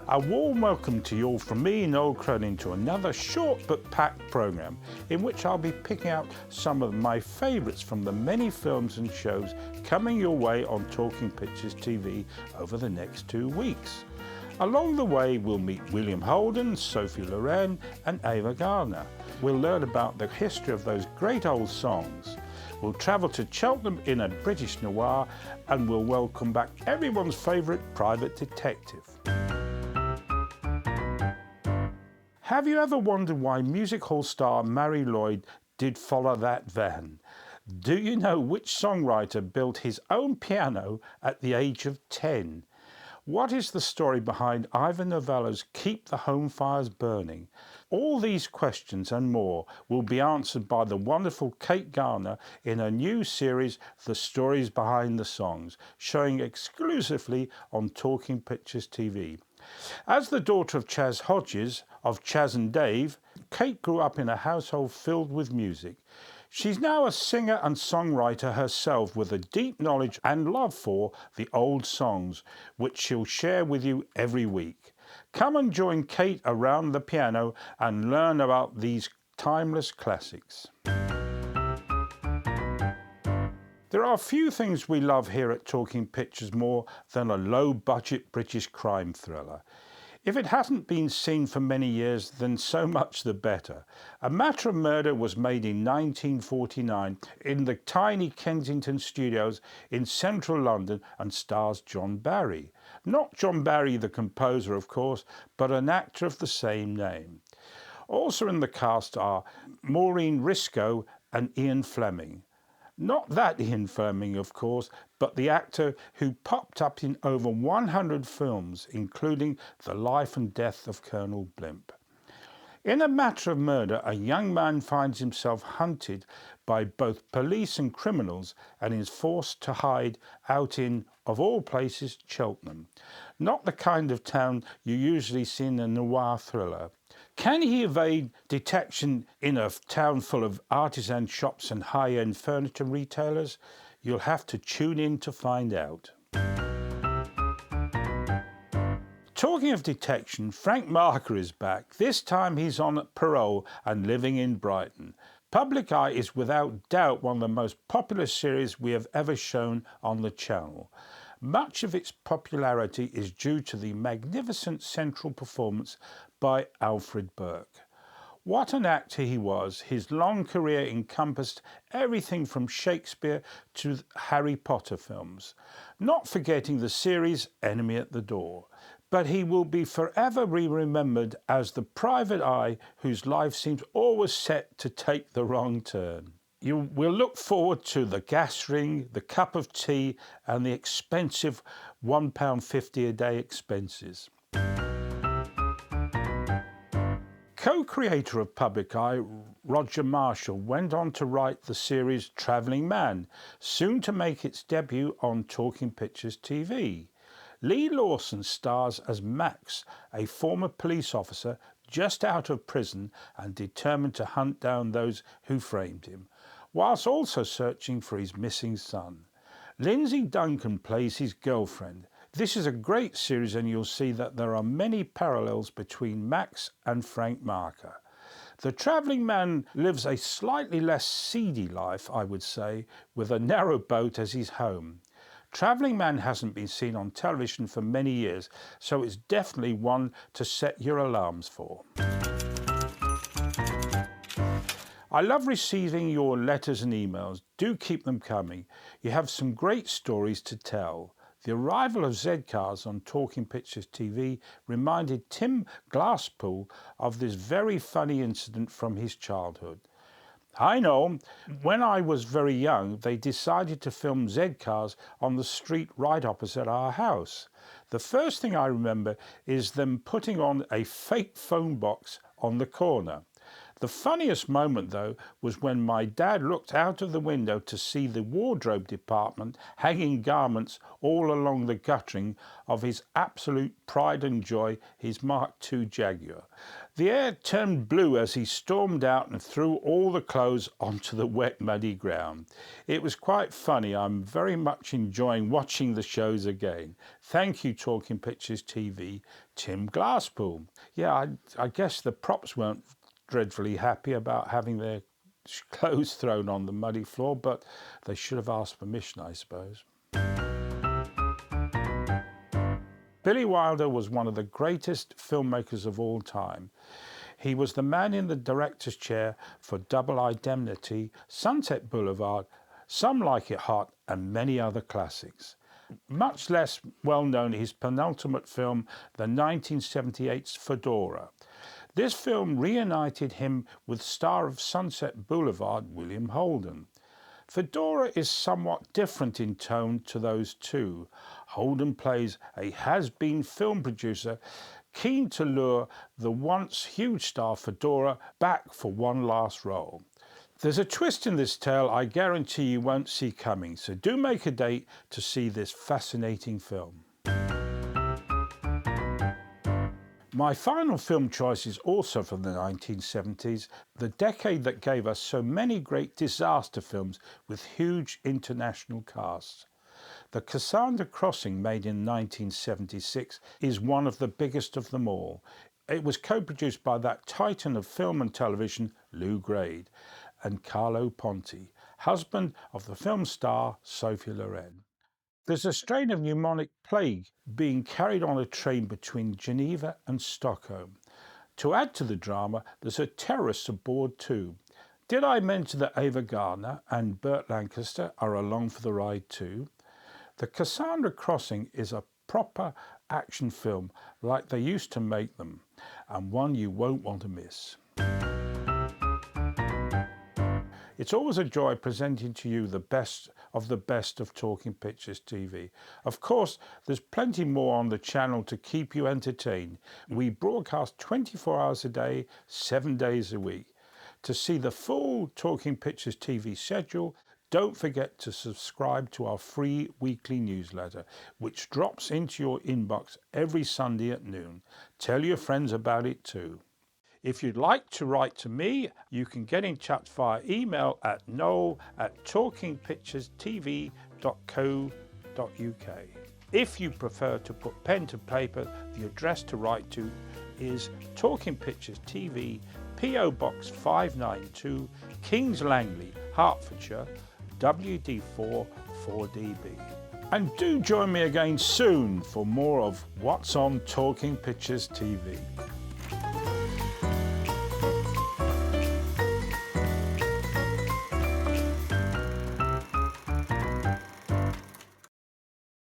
A warm welcome to you all from me, Noel Cronin, to another short but packed programme in which I'll be picking out some of my favourites from the many films and shows coming your way on Talking Pictures TV over the next 2 weeks. Along the way we'll meet William Holden, Sophie Loren and Ava Gardner. We'll learn about the history of those great old songs. We'll travel to Cheltenham in a British noir and we'll welcome back everyone's favourite private detective. Have you ever wondered why music hall star Mary Lloyd did follow that van? Do you know which songwriter built his own piano at the age of 10? What is the story behind Ivan Novello's Keep the Home Fires Burning? All these questions and more will be answered by the wonderful Kate Garner in her new series, The Stories Behind the Songs, showing exclusively on Talking Pictures TV. As the daughter of Chaz Hodges, of Chaz and Dave, Kate grew up in a household filled with music. She's now a singer and songwriter herself with a deep knowledge and love for the old songs, which she'll share with you every week. Come and join Kate around the piano and learn about these timeless classics. There are few things we love here at Talking Pictures more than a low-budget British crime thriller. If it hasn't been seen for many years, then so much the better. A Matra Murder was made in 1949 in the tiny Kensington studios in central London and stars John Barry. Not John Barry the composer, of course, but an actor of the same name. Also in the cast are Maureen Riscoe and Ian Fleming. Not that Ian Fleming, of course, but the actor who popped up in over 100 films, including The Life and Death of Colonel Blimp. In A Matter of Murder, a young man finds himself hunted by both police and criminals and is forced to hide out in, of all places, Cheltenham. Not the kind of town you usually see in a noir thriller. Can he evade detection in a town full of artisan shops and high-end furniture retailers? You'll have to tune in to find out. Talking of detection, Frank Marker is back. This time he's on parole and living in Brighton. Public Eye is without doubt one of the most popular series we have ever shown on the channel. Much of its popularity is due to the magnificent central performance by Alfred Burke. What an actor he was. His long career encompassed everything from Shakespeare to Harry Potter films, not forgetting the series Enemy at the Door. But he will be forever remembered as the private eye whose life seems always set to take the wrong turn. You will look forward to the gas ring, the cup of tea and the expensive £1.50 a day expenses. Co-creator of Public Eye, Roger Marshall, went on to write the series Travelling Man, soon to make its debut on Talking Pictures TV. Lee Lawson stars as Max, a former police officer just out of prison and determined to hunt down those who framed him, whilst also searching for his missing son. Lindsay Duncan plays his girlfriend. This is a great series and you'll see that there are many parallels between Max and Frank Marker. The travelling man lives a slightly less seedy life, I would say, with a narrow boat as his home. Travelling Man hasn't been seen on television for many years, so it's definitely one to set your alarms for. I love receiving your letters and emails. Do keep them coming. You have some great stories to tell. The arrival of Zed Cars on Talking Pictures TV reminded Tim Glasspool of this very funny incident from his childhood. I know, when I was very young, they decided to film Zed Cars on the street right opposite our house. The first thing I remember is them putting on a fake phone box on the corner. The funniest moment, though, was when my dad looked out of the window to see the wardrobe department hanging garments all along the guttering of his absolute pride and joy, his Mark II Jaguar. The air turned blue as he stormed out and threw all the clothes onto the wet, muddy ground. It was quite funny. I'm very much enjoying watching the shows again. Thank you, Talking Pictures TV, Tim Glasspool. Yeah, I guess the props weren't dreadfully happy about having their clothes thrown on the muddy floor, but they should have asked permission, I suppose. Billy Wilder was one of the greatest filmmakers of all time. He was the man in the director's chair for Double Indemnity, Sunset Boulevard, Some Like It Hot, and many other classics. Much less well known his penultimate film, the 1978's Fedora. This film reunited him with star of Sunset Boulevard, William Holden. Fedora is somewhat different in tone to those two. Holden plays a has-been film producer keen to lure the once huge star Fedora back for one last role. There's a twist in this tale I guarantee you won't see coming, so do make a date to see this fascinating film. My final film choice is also from the 1970s, the decade that gave us so many great disaster films with huge international casts. The Cassandra Crossing, made in 1976, is one of the biggest of them all. It was co-produced by that titan of film and television, Lou Grade, and Carlo Ponti, husband of the film star Sophie Loren. There's a strain of pneumonic plague being carried on a train between Geneva and Stockholm. To add to the drama, there's a terrorist aboard too. Did I mention that Ava Gardner and Burt Lancaster are along for the ride too? The Cassandra Crossing is a proper action film like they used to make them, and one you won't want to miss. It's always a joy presenting to you the best of Talking Pictures TV. Of course, there's plenty more on the channel to keep you entertained. We broadcast 24 hours a day, 7 days a week. To see the full Talking Pictures TV schedule, don't forget to subscribe to our free weekly newsletter, which drops into your inbox every Sunday at noon. Tell your friends about it too. If you'd like to write to me, you can get in touch via email at noel@talkingpicturestv.co.uk. If you prefer to put pen to paper, the address to write to is Talking Pictures TV, PO Box 592, Kings Langley, Hertfordshire, WD4 4DB. And do join me again soon for more of What's on Talking Pictures TV.